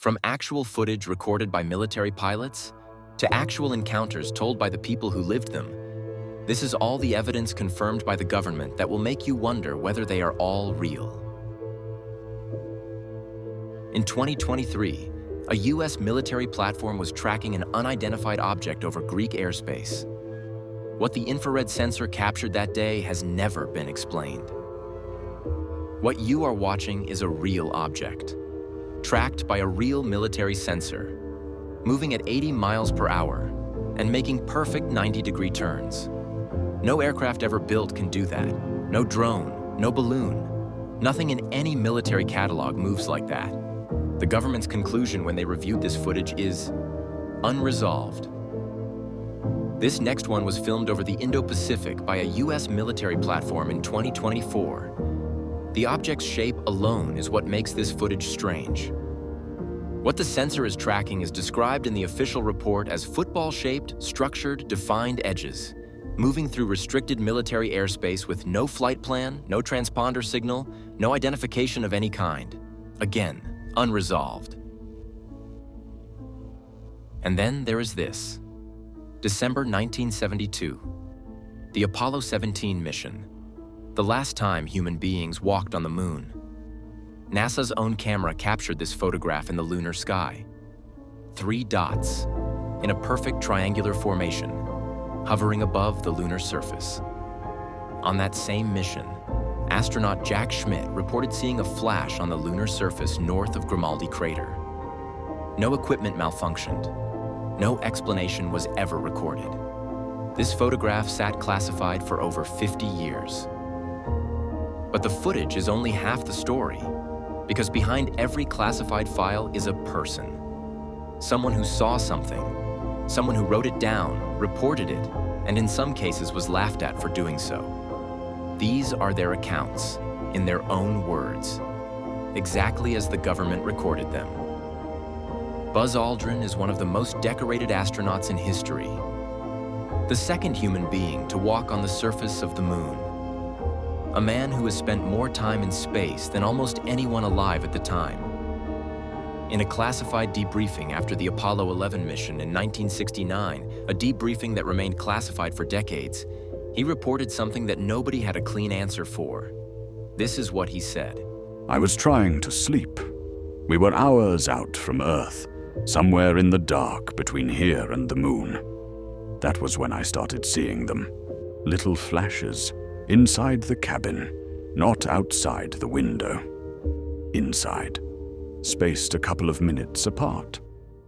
From actual footage recorded by military pilots to actual encounters told by the people who lived them, this is all the evidence confirmed by the government that will make you wonder whether they are all real. In 2023, a US military platform was tracking an unidentified object over Greek airspace. What the infrared sensor captured that day has never been explained. What you are watching is a real object, tracked by a real military sensor, moving at 80 miles per hour and making perfect 90-degree turns. No aircraft ever built can do that. No drone, no balloon. Nothing in any military catalog moves like that. The government's conclusion when they reviewed this footage is unresolved. This next one was filmed over the Indo-Pacific by a US military platform in 2024. The object's shape alone is what makes this footage strange. What the sensor is tracking is described in the official report as football-shaped, structured, defined edges, moving through restricted military airspace with no flight plan, no transponder signal, no identification of any kind. Again, unresolved. And then there is this. December 1972, the Apollo 17 mission, the last time human beings walked on the moon. NASA's own camera captured this photograph in the lunar sky. 3 dots in a perfect triangular formation, hovering above the lunar surface. On that same mission, astronaut Jack Schmitt reported seeing a flash on the lunar surface north of Grimaldi crater. No equipment malfunctioned. No explanation was ever recorded. This photograph sat classified for over 50 years. But the footage is only half the story, because behind every classified file is a person. Someone who saw something, someone who wrote it down, reported it, and in some cases was laughed at for doing so. These are their accounts, in their own words, exactly as the government recorded them. Buzz Aldrin is one of the most decorated astronauts in history, the second human being to walk on the surface of the moon, a man who has spent more time in space than almost anyone alive at the time. In a classified debriefing after the Apollo 11 mission in 1969, a debriefing that remained classified for decades, he reported something that nobody had a clean answer for. This is what he said. I was trying to sleep. We were hours out from Earth, somewhere in the dark between here and the moon. That was when I started seeing them. Little flashes, inside the cabin, not outside the window. Inside, spaced a couple of minutes apart,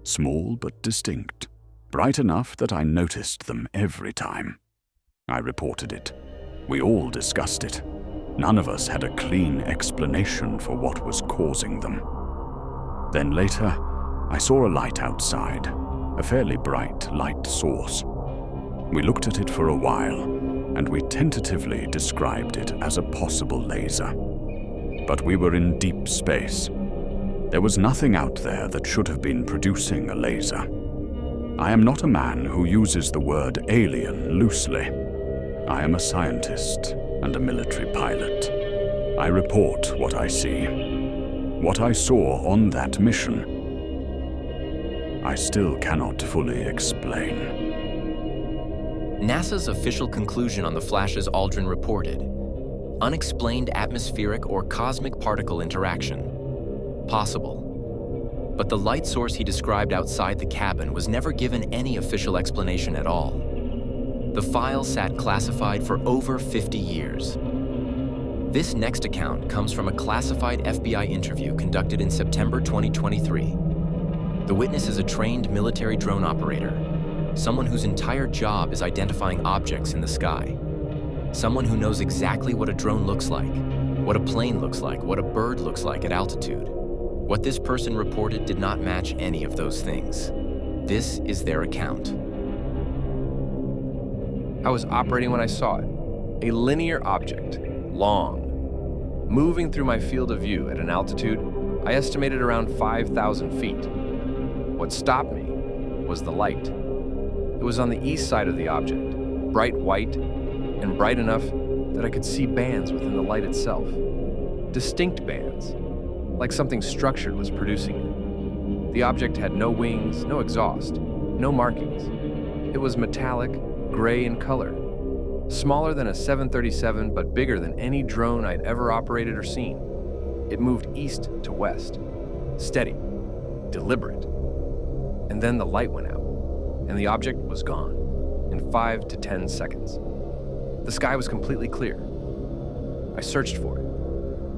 small but distinct, bright enough that I noticed them every time. I reported it. We all discussed it. None of us had a clean explanation for what was causing them. Then later, I saw a light outside, a fairly bright light source. We looked at it for a while, and we tentatively described it as a possible laser. But we were in deep space. There was nothing out there that should have been producing a laser. I am not a man who uses the word alien loosely. I am a scientist and a military pilot. I report what I see. What I saw on that mission, I still cannot fully explain. NASA's official conclusion on the flashes Aldrin reported: unexplained atmospheric or cosmic particle interaction. Possible. But the light source he described outside the cabin was never given any official explanation at all. The file sat classified for over 50 years. This next account comes from a classified FBI interview conducted in September 2023. The witness is a trained military drone operator, someone whose entire job is identifying objects in the sky. Someone who knows exactly what a drone looks like, what a plane looks like, what a bird looks like at altitude. What this person reported did not match any of those things. This is their account. I was operating when I saw it. A linear object, long, moving through my field of view at an altitude I estimated around 5,000 feet. What stopped me was the light. It was on the east side of the object, bright white, and bright enough that I could see bands within the light itself. Distinct bands, like something structured was producing it. The object had no wings, no exhaust, no markings. It was metallic, gray in color, smaller than a 737 but bigger than any drone I'd ever operated or seen. It moved east to west, steady, deliberate. And then the light went out, and the object was gone in 5 to 10 seconds. The sky was completely clear. I searched for it.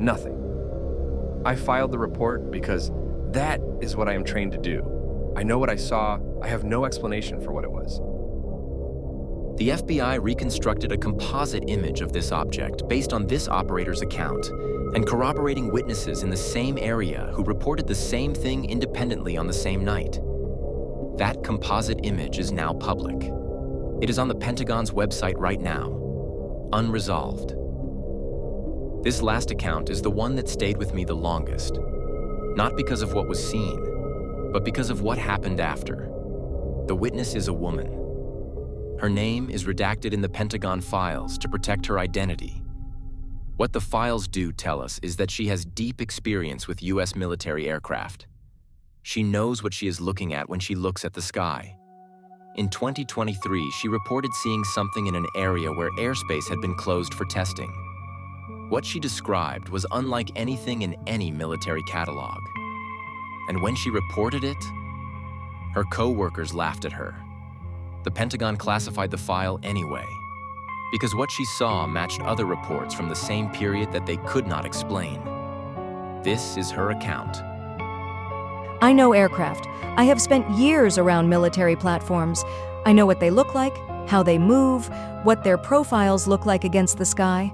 Nothing. I filed the report because that is what I am trained to do. I know what I saw. I have no explanation for what it was. The FBI reconstructed a composite image of this object based on this operator's account and corroborating witnesses in the same area who reported the same thing independently on the same night. That composite image is now public. It is on the Pentagon's website right now. Unresolved. This last account is the one that stayed with me the longest. Not because of what was seen, but because of what happened after. The witness is a woman. Her name is redacted in the Pentagon files to protect her identity. What the files do tell us is that she has deep experience with U.S. military aircraft. She knows what she is looking at when she looks at the sky. In 2023, she reported seeing something in an area where airspace had been closed for testing. What she described was unlike anything in any military catalog. And when she reported it, her co-workers laughed at her. The Pentagon classified the file anyway, because what she saw matched other reports from the same period that they could not explain. This is her account. I know aircraft. I have spent years around military platforms. I know what they look like, how they move, what their profiles look like against the sky.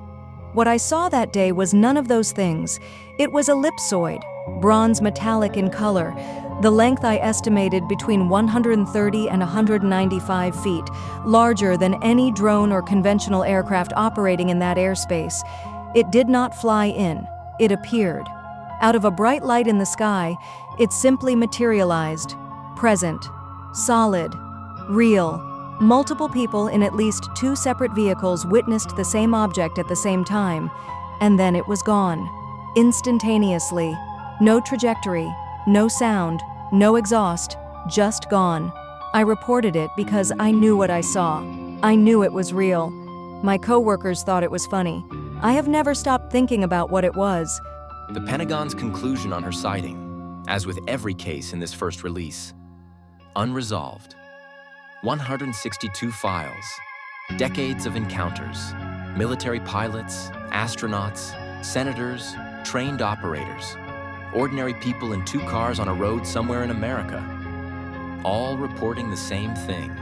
What I saw that day was none of those things. It was ellipsoid, bronze metallic in color, the length I estimated between 130 and 195 feet, larger than any drone or conventional aircraft operating in that airspace. It did not fly in. It appeared. Out of a bright light in the sky, it simply materialized, present, solid, real. Multiple people in at least 2 separate vehicles witnessed the same object at the same time, and then it was gone. Instantaneously. No trajectory, no sound, no exhaust, just gone. I reported it because I knew what I saw. I knew it was real. My coworkers thought it was funny. I have never stopped thinking about what it was. The Pentagon's conclusion on her sighting, as with every case in this first release, unresolved. 162 files, decades of encounters, military pilots, astronauts, senators, trained operators, ordinary people in 2 cars on a road somewhere in America, all reporting the same thing.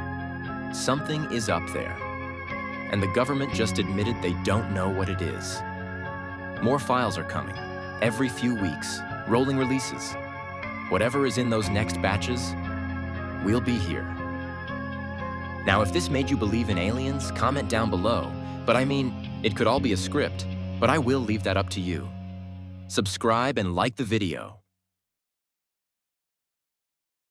Something is up there, and the government just admitted they don't know what it is. More files are coming, every few weeks, rolling releases. Whatever is in those next batches, we'll be here. Now, if this made you believe in aliens, comment down below. But I mean, it could all be a script, but I will leave that up to you. Subscribe and like the video.